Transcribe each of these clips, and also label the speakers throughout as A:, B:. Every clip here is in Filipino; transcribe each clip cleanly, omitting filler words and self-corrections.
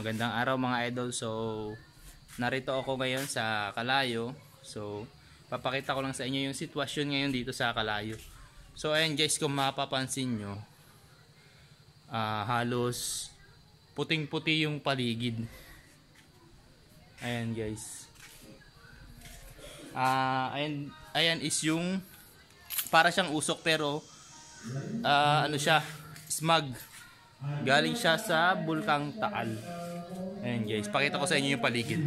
A: Magandang araw mga idol. So narito ako ngayon sa Kalayo. So papakita ko lang sa inyo yung sitwasyon ngayon dito sa Kalayo. So ayan guys, kung mapapansin nyo, halos puting-puti yung paligid. Ayan guys. Ayan is yung para siyang usok pero ano siya, smog. Galing siya sa Bulkang Taal. Ayan guys, pakita ko sa inyo yung paligid.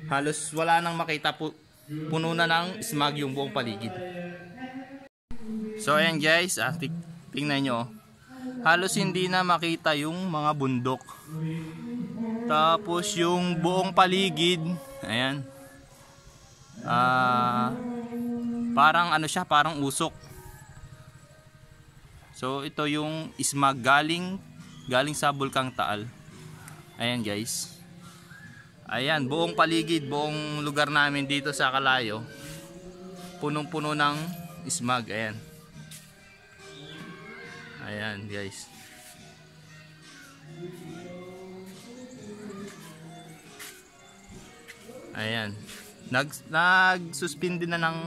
A: Halos wala nang makita, puno na ng smog yung buong paligid. So ayan guys, tingnan nyo. Halos hindi na makita yung mga bundok. Tapos yung buong paligid, ayan. Parang ano siya, parang usok. So ito yung smog galing sa Bulkang Taal. Ayan guys. Ayan, buong paligid, buong lugar namin dito sa Kalayo, punong-puno ng smog. Ayan. Ayan guys. Ayan. Nag-suspend na ng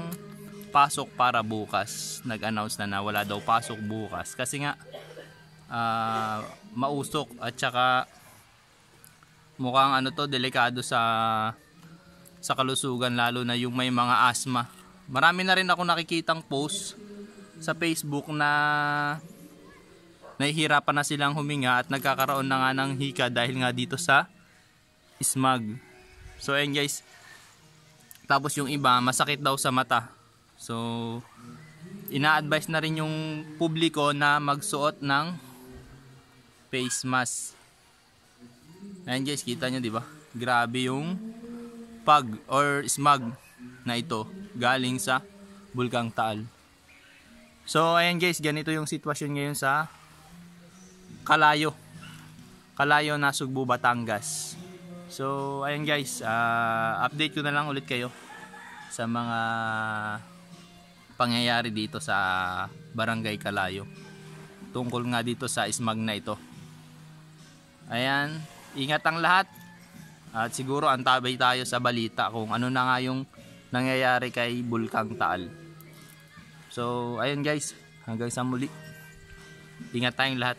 A: pasok para bukas. Nag-announce na wala daw pasok bukas kasi nga mausok at saka mukhang ano to, delikado sa kalusugan, lalo na yung may mga asthma. Marami na rin ako nakikitang post sa Facebook na nahihirapan na silang huminga at nagkakaroon na nga ng hika dahil nga dito sa smog. So ayan guys. Tapos yung iba masakit daw sa mata. So ina-advise na rin yung publiko na magsuot ng face mask. Ayan guys, kita nyo diba? Grabe yung fog or smog na ito galing sa Bulkang Taal. So ayan guys, ganito yung sitwasyon ngayon sa Kalayo, Nasugbu, Batangas. So ayan guys, update ko na lang ulit kayo sa mga pangyayari dito sa Barangay Kalayo tungkol nga dito sa smog na ito. Ayan, ingat ang lahat at siguro antabay tayo sa balita kung ano na nga yung nangyayari kay Bulkang Taal. So ayan guys, hanggang sa muli, ingat tayong lahat.